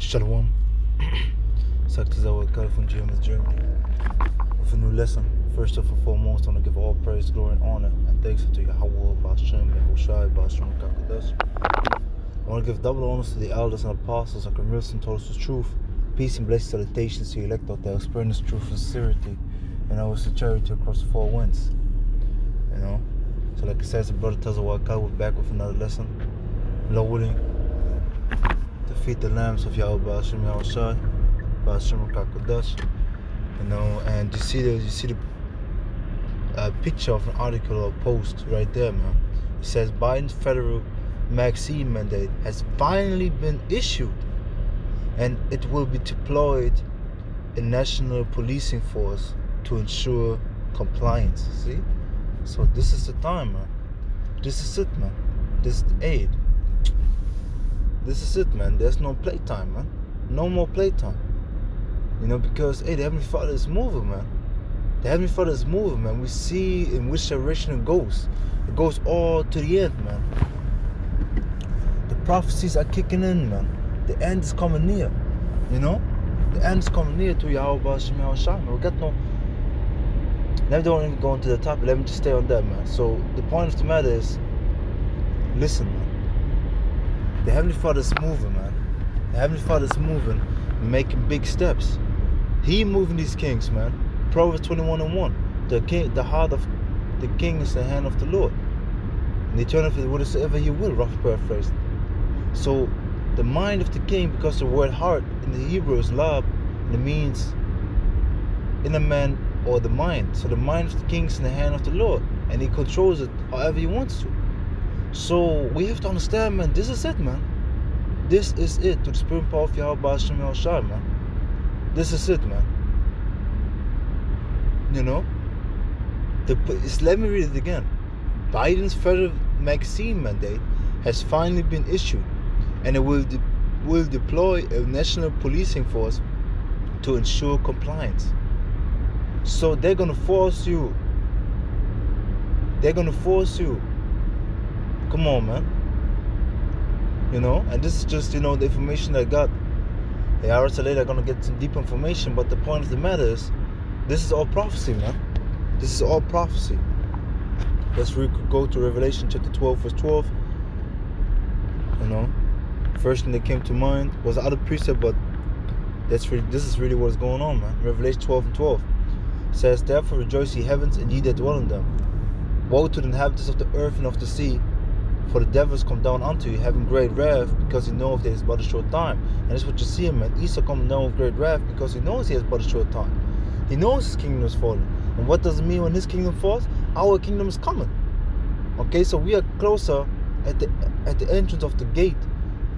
Shalom. Sagt Zawakal from GMS Germany with a new lesson. First and foremost, I want to give all praise, glory, and honor and thanks to Yahweh, Bashem, Yahushai, Bashem, Kakadash. I want to give double honors to the elders and apostles like Wilson told us the truth. Peace and blessed salutations to the elect out there, experience truth and sincerity, and always sincerity across the four winds. So like it says, the brother tells Zawakal, we're back with another lesson. Lord willing, to feed the lambs of Yahweh, Bashem, Yahushai, Bashem, Kakadash. And you see the picture of an article or post right there, man. It says Biden's federal vaccine mandate has finally been issued, and it will be deployed in national policing force to ensure compliance. See, so this is the time, man. This is it, man. This is the aid. This is it, man. There's no playtime, man. No more playtime. Because, hey, the Heavenly Father is moving, man. The Heavenly Father is moving, man. We see in which direction it goes. It goes all to the end, man. The prophecies are kicking in, man. The end is coming near, The end is coming near to Yahweh, Bashem, Yahushai, man. We got no... Never don't even go into the topic. Let me just stay on that, man. So, the point of the matter is, listen, man. The Heavenly Father is moving, man. The Heavenly Father is moving, making big steps. He moving these kings, man. Proverbs 21:1. The heart of the king is the hand of the Lord, and he turneth it whithersoever he will. Rough paraphrase. So the mind of the king, because the word heart in the Hebrew is lab, and it means inner man or the mind. So the mind of the king is in the hand of the Lord, and he controls it however he wants to. So we have to understand, man. This is it, man. This is it, to the spirit and power of Yahweh, Bashem, Yahushai, man. This is it, man. Let me read it again. Biden's federal vaccine mandate has finally been issued, and it will deploy a national policing force to ensure compliance. So they're gonna force you. They're gonna force you. Come on, man. And this is just, the information I got. The hours later, I'm going to get some deep information, but the point of the matter is, this is all prophecy, man. This is all prophecy. Let's go to Revelation chapter 12, verse 12. First thing that came to mind was other precept, but this is really what's going on, man. Revelation 12:12 says, therefore rejoice ye heavens, and ye that dwell in them. Woe to the inhabitants of the earth and of the sea, for the devils come down unto you, having great wrath, because he knoweth there is but a short time. And that's what you see, man. Esau coming down with great wrath, because he knows he has but a short time. He knows his kingdom is falling. And what does it mean when his kingdom falls? Our kingdom is coming. Okay, so we are closer at the entrance of the gate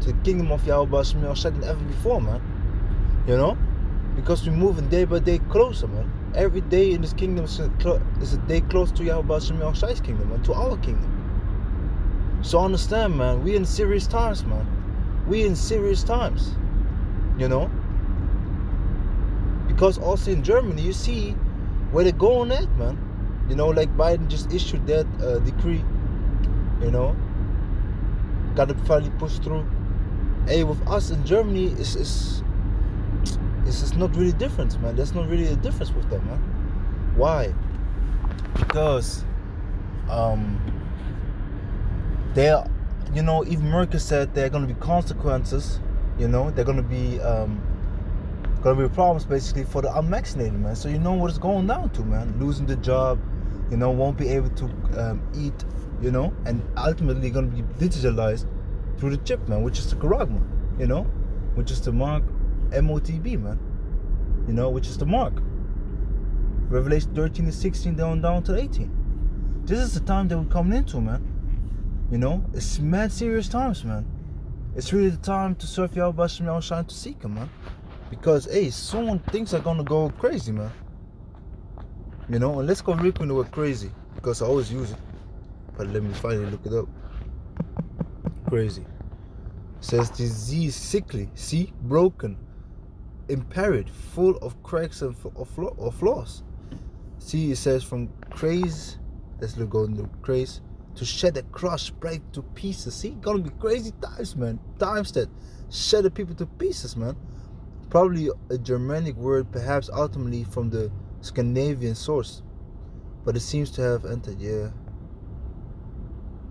to the kingdom of Yahweh Bashem Yahushai than ever before, man. Because we're moving day by day closer, man. Every day in this kingdom is a day close to Yahweh Bashem Yahushai's kingdom and to our kingdom. So understand, man, we in serious times, man. We in serious times, Because also in Germany, you see where they're going at, man. Like Biden just issued that decree, Got to finally push through. Hey, with us in Germany, it's not really different, man. There's not really a difference with them, man. Why? Because, even Merkel said there are going to be consequences, they're going to be problems basically for the unvaccinated, man. So what it's going down to, man. Losing the job, won't be able to eat, and ultimately going to be digitalized through the chip, man, which is the Karagma, which is the mark, MOTB, man, which is the mark. Revelation 13:16 down to 18. This is the time that we're coming into, man. It's mad serious times, man. It's really the time to serve Yahweh Bashem Yahushai, to seek him, man. Because, hey, soon things are gonna go crazy, man. And let's go real quick into the word crazy, because I always use it. But let me finally look it up. Crazy. It says disease, sickly, see, broken, impaired, full of cracks and flaws. See, it says from craze. Let's go into craze. to shed and crush, break to pieces. See, gonna be crazy times, man. Times that shed the people to pieces, man. Probably a Germanic word, perhaps ultimately from the Scandinavian source, but it seems to have entered, yeah.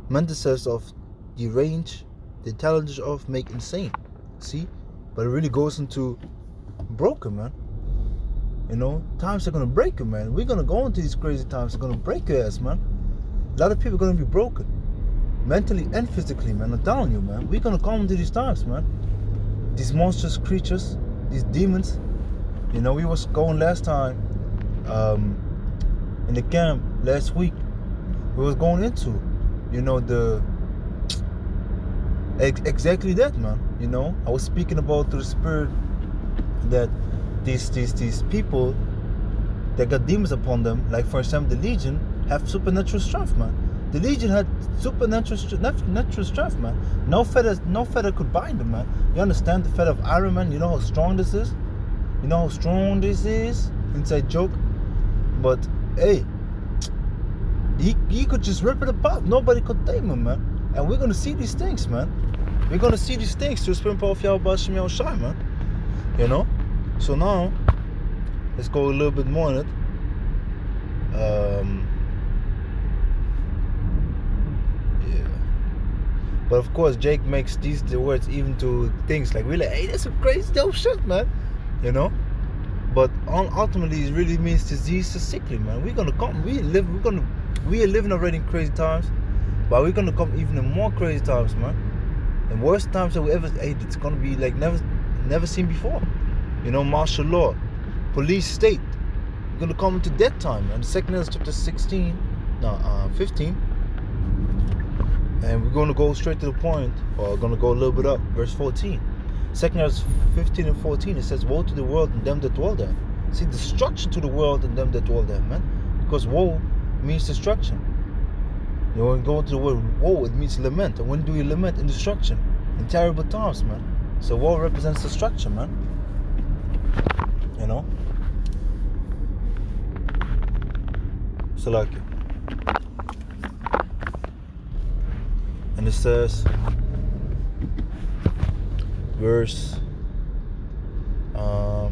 Mental says of derange, the intelligence of make insane. See? But it really goes into broken, man. You know, times are gonna break you, man. We're gonna go into these crazy times, they're gonna break your ass, man. A lot of people are gonna be broken. Mentally and physically, man. I'm telling you, man. We're gonna come into these times, man. These monstrous creatures, these demons. You know, we was going last time in the camp last week. We was going into, you know, exactly that, man. You know, I was speaking about through the spirit that these people that got demons upon them, like for example the Legion, have supernatural strength, man. The Legion had supernatural strength, man. No feather could bind them, man. You understand the feather of Iron Man? You know how strong this is? You know how strong this is? Inside joke. But hey, he could just rip it apart. Nobody could tame him, man. And we're gonna see these things, man. We're gonna see these things through the spirit power of Yahweh Shem Shai, man. You know? So now, let's go a little bit more on it. Yeah. But of course, Jake makes the words even to things like, we're like, hey, that's some crazy dope shit, man. You know? But ultimately, it really means disease is sickly, man. We're gonna come. We are living already in crazy times, but we're gonna come even in more crazy times, man. And worst times that we ever. Hey, it's gonna be like never seen before. You know, martial law, police state. We're gonna come into that time, man. 2 Kings chapter 15, and we're gonna go straight to the point, or gonna go a little bit up, verse 14. 2 Kings 15 and 14, it says, woe to the world and them that dwell there. See, destruction to the world and them that dwell there, man. Because woe means destruction. You know, when you go into the word woe, it means lament. And when do you lament? In destruction. In terrible times, man. So woe represents destruction, man. You know? So like it. And it says, verse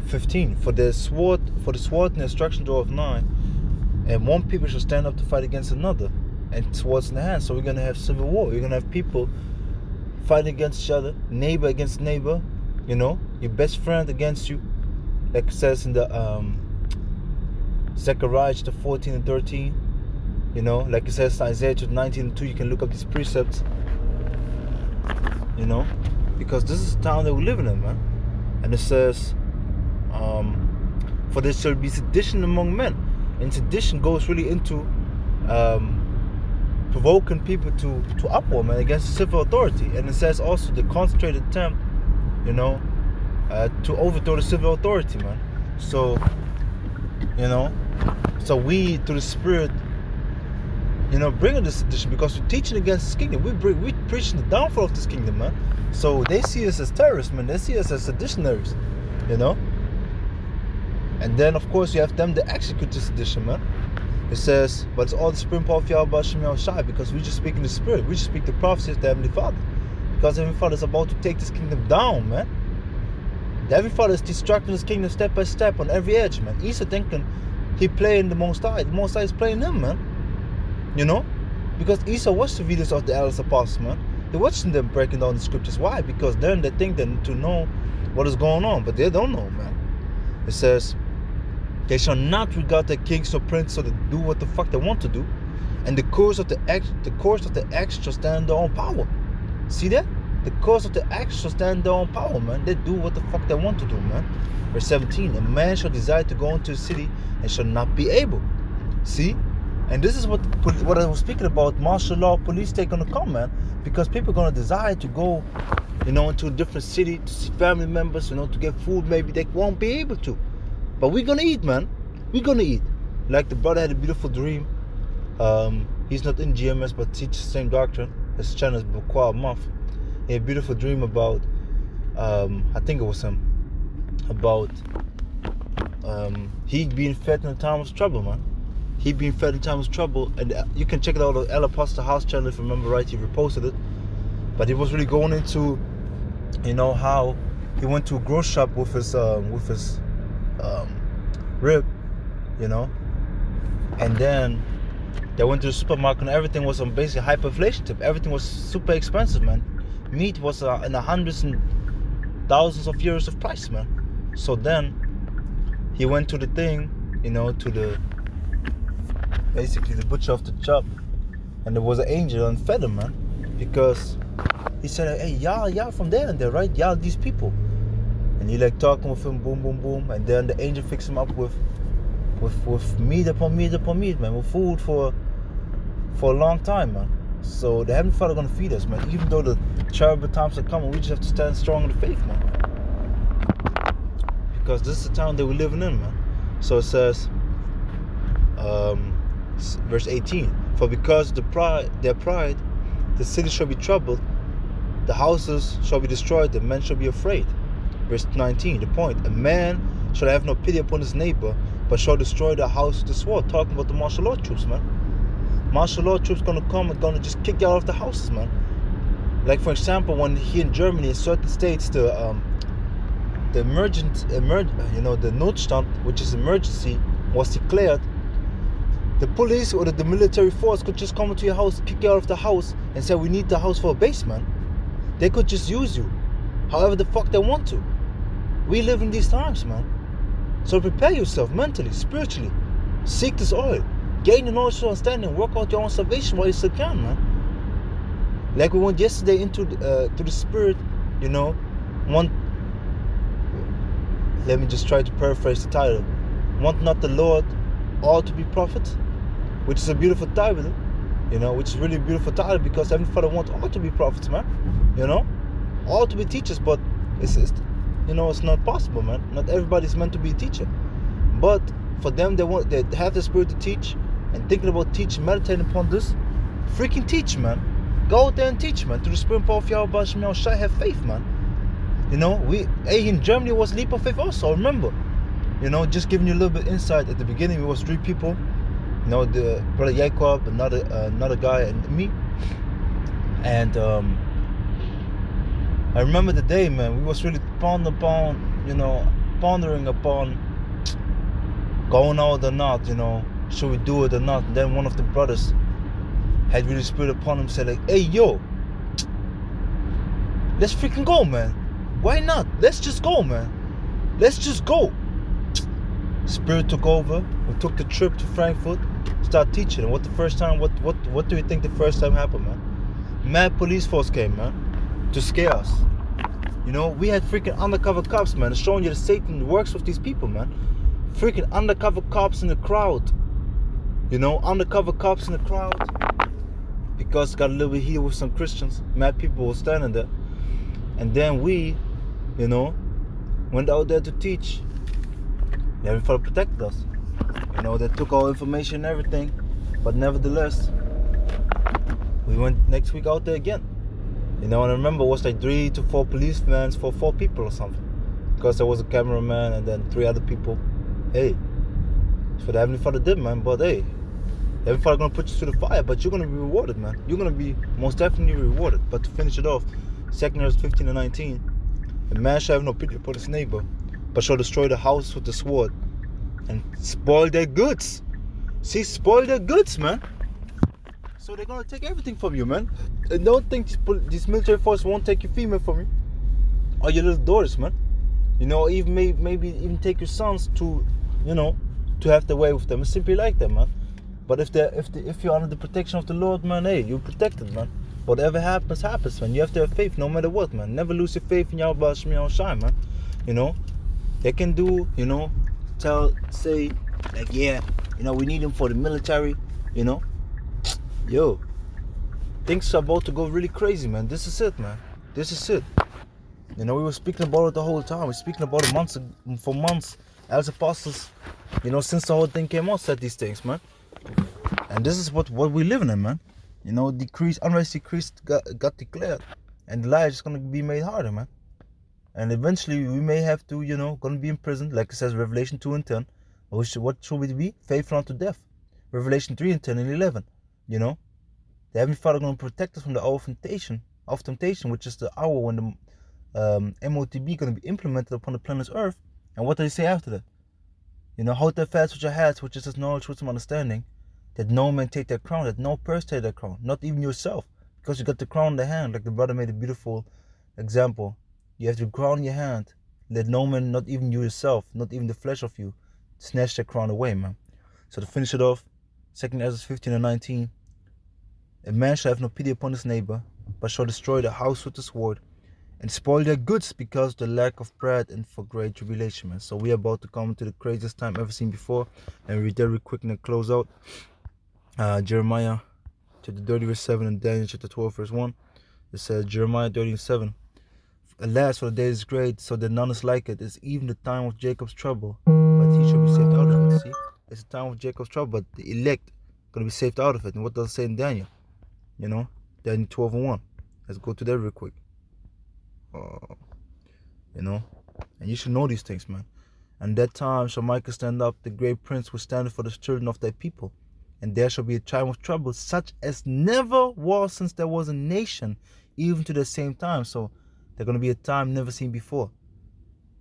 15, for the sword and the destruction draweth nigh, and one people shall stand up to fight against another, and swords in the hand. So we're gonna have civil war. We're gonna have people fighting against each other, neighbor against neighbor, you know, your best friend against you, like it says in the Zechariah chapter 14 and 13, you know, like it says in Isaiah chapter 19 and 2. You can look up these precepts, you know, because this is the town that we're living in, man. And it says, for there shall be sedition among men. And sedition goes really into provoking people to uproar, man, against civil authority. And it says also the concentrated attempt, you know, to overthrow the civil authority, man. So, you know, so we, through the Spirit, you know, bringing this sedition, because we're teaching against this kingdom. We're preaching the downfall of this kingdom, man. So they see us as terrorists, man. They see us as seditionaries, you know. And then, of course, you have them that execute this sedition, man. It says, but it's all the spirit and power of Yahweh Shem Shai, because we just speak in the Spirit. We just speak the prophecy of the Heavenly Father. Because the Heavenly Father is about to take this kingdom down, man. The Heavenly Father is destructing this kingdom step by step on every edge, man. Esau thinking he playing the Most High. The Most High is playing him, man. You know? Because Esau watched the videos of the elders apostles, man. They watching them breaking down the scriptures. Why? Because then they think they need to know what is going on, but they don't know, man. It says, they shall not regard their kings or princes, so they do what the fuck they want to do. And the course of the axe shall stand their own power. See that? The course of the axe shall stand their own power, man. They do what the fuck they want to do, man. Verse 17, a man shall desire to go into a city and shall not be able. See? And this is what I was speaking about, martial law, police state gonna come, man. Because people are gonna desire to go, you know, into a different city to see family members, you know, to get food. Maybe they won't be able to. But we're gonna eat, man. We're gonna eat. Like the brother had a beautiful dream. He's not in GMS, but teaches the same doctrine. His channel is Bukwa Month. He had a beautiful dream about, I think it was him, about he being fed in a time of trouble, man. he been fed in times of trouble, and you can check it out on El Apostle House channel if I remember right. He reposted it, but he was really going into, how he went to a grocery shop with his rib, and then they went to the supermarket and everything was on basically hyperinflation tip. Everything was super expensive, man. Meat was in the hundreds and thousands of euros of price, man. So then he went to the thing, to the basically the butcher of the shop, and there was an angel and fed him, man, because he said, hey, y'all from there and there, right? Y'all these people. And he like talking with him, boom, boom, boom, and then the angel fixed him up with meat upon meat upon meat, man, with food for a long time, man. So the Heavenly Father gonna feed us, man. Even though the terrible times are coming, we just have to stand strong in the faith, man. Because this is the town that we're living in, man. So it says, verse 18, for because their pride, the city shall be troubled, the houses shall be destroyed, the men shall be afraid. Verse 19, the point, a man shall have no pity upon his neighbor, but shall destroy the house with the sword. Talking about the martial law troops, man. Martial law troops gonna come and gonna just kick you out of the houses, man. Like for example, when here in Germany, in certain states, the Notstand, which is emergency, was declared, the police or the military force could just come into your house, kick you out of the house, and say we need the house for a base, man. They could just use you, however the fuck they want to. We live in these times, man. So prepare yourself mentally, spiritually. Seek this oil. Gain the knowledge and understanding. Work out your own salvation while you still can, man. Like we went yesterday into to the spirit, let me just try to paraphrase the title. Want not the Lord all to be prophets? Which is a beautiful title, which is really a beautiful title, because Heavenly Father wants all to be prophets, man. All to be teachers, but it's not possible, man. Not everybody's meant to be a teacher. But for them, they have the spirit to teach, and thinking about teaching, meditating upon this, freaking teach, man. Go out there and teach, man. Through the spirit and power of Yahweh Shem Shai, have faith, man. In Germany was leap of faith also, remember. Just giving you a little bit insight. At the beginning, it was 3 people. The brother Jacob, another guy, and me. And I remember the day, man. We was really pondering upon going out or not. Should we do it or not? And then one of the brothers had really spirit upon him, said like, "Hey, yo, let's freaking go, man. Why not? Let's just go, man. Let's just go." Spirit took over. We took the trip to Frankfurt, start teaching. And what do you think the first time happened, man? Mad police force came, man, to scare us. We had freaking undercover cops, man, showing you that Satan works with these people, man. Freaking undercover cops in the crowd. Undercover cops in the crowd. Because it got a little bit heated with some Christians. Mad people were standing there. And then we, went out there to teach. The Heavenly Father protected us. They took our information and everything. But nevertheless, we went next week out there again. And I remember it was like 3 to 4 policemen for 4 people or something. Because there was a cameraman and then 3 other people. Hey, that's what the Heavenly Father did, man. But hey, the Heavenly Father gonna put you through the fire, but you're gonna be rewarded, man. You're gonna be most definitely rewarded. But to finish it off, 2 Kings 15 and 19, a man shall have no pity upon his neighbor, but shall destroy the house with the sword and spoil their goods. See, spoil their goods, man. So they're gonna take everything from you, man. And don't think this military force won't take your female from you, or your little daughters, man. Even maybe even take your sons to, to have their way with them. It's simply like that, man. But if you're under the protection of the Lord, man, hey, you're protected, man. Whatever happens, happens, man. You have to have faith, no matter what, man. Never lose your faith in Yahweh Shem Shai, man. They can do, say, like, yeah, we need them for the military, Yo, things are about to go really crazy, man. This is it, man. This is it. We were speaking about it the whole time. We're speaking about it for months. As apostles, since the whole thing came out, said these things, man. And this is what we're living in, man. Unrest decrease got declared. And the lie is going to be made harder, man. And eventually we may have to, going to be in prison, like it says Revelation 2 and 10. What should we be? Faithful unto death. Revelation 3 and 10 and 11. You know, the Heavenly Father going to protect us from the hour of temptation, which is the hour when the MOTB going to be implemented upon the planet's Earth. And what does he say after that? You know, hold that fast with your hearts, which is this knowledge, wisdom, understanding, that no man take their crown, that no person take their crown, not even yourself, because you got the crown in the hand, like the brother made a beautiful example. You have the crown in your hand, let no man, not even you yourself, not even the flesh of you, snatch that crown away, man. So to finish it off, 2 Ezra 15 and 19, a man shall have no pity upon his neighbor, but shall destroy the house with the sword, and spoil their goods because of the lack of bread and for great tribulation, man. So we are about to come to the craziest time ever seen before, and read that real quick and then close out. Jeremiah chapter 30 verse 7 and Daniel chapter 12 verse 1. It says, Jeremiah 30 and 7, alas, for the day is great, so that none is like it. It's even the time of Jacob's trouble, but he shall be saved out of it. See, it's the time of Jacob's trouble, but the elect going to be saved out of it. And what does it say in Daniel? You know, Daniel 12 and 1. Let's go to that real quick. You know, and you should know these things, man. And that time shall Michael stand up, the great prince will stand for the children of thy people. And there shall be a time of trouble, such as never was since there was a nation, even to the same time. So there's going to be a time never seen before.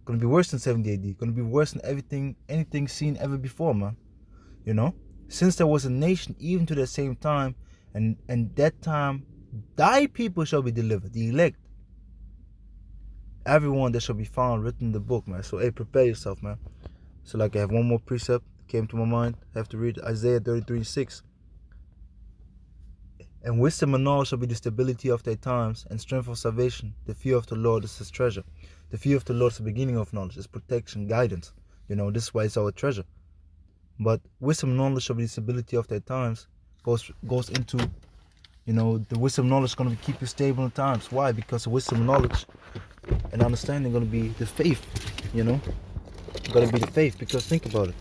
Going to be worse than 70 AD. Going to be worse than anything seen ever before, man. You know, since there was a nation, even to the same time, and that time, thy people shall be delivered, the elect. Everyone that shall be found written in the book, man. So hey, prepare yourself, man. So like I have one more precept came to my mind. I have to read Isaiah 33:6. And wisdom and knowledge shall be the stability of thy times, and strength of salvation. The fear of the Lord is his treasure. The fear of the Lord is the beginning of knowledge, is protection, guidance. You know, this is why it's our treasure. But wisdom and knowledge shall be the stability of thy times. Goes into, you know, the wisdom and knowledge is going to keep you stable in times. Why? Because the wisdom and knowledge and understanding going to be the faith, you know, going to be the faith. Because think about it,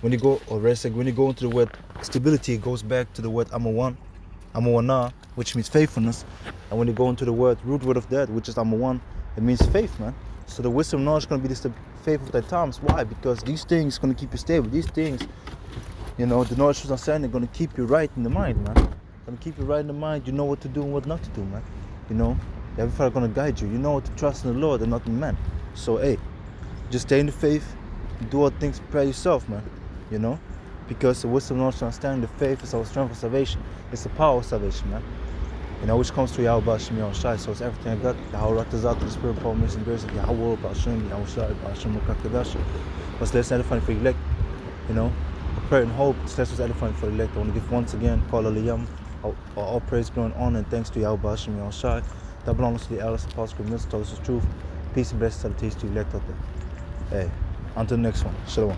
when you go, or when you go into the word stability, it goes back to the word amawana, which means faithfulness. And when you go into the root word of that, which is amawan, it means faith, man. So the wisdom and knowledge is going to be the faith of thy times. Why? Because these things are going to keep you stable. These things, you know, the knowledge and understanding are going to keep you right in the mind, man. Going to keep you right in the mind. You know what to do and what not to do, man. You know, everybody's going to guide you. You know what to trust in the Lord and not in man. So hey, just stay in the faith, do all things, prepare yourself, man. You know, because the wisdom, knowledge, and understanding, the faith is our strength of salvation. It's the power of salvation, man. You know, which comes through Yahweh Hashem Yahushai. So it's everything I got. Yahweh Ratazat, the spirit, power, mercy, and grace of Yahweh Hashem Yahushai, Hashem Mukakadash. But let's edify for the elect. You know, prayer and hope. That's what's edifying for the elect. I want to give once again, Kol Aliyam, all praise, glory, and honor, and thanks to Yahweh Hashem Yahushai. That belongs to the elders, apostles, ministers, told us the truth. Peace and blessings to the elect out there. Hey, until the next one. Shalom.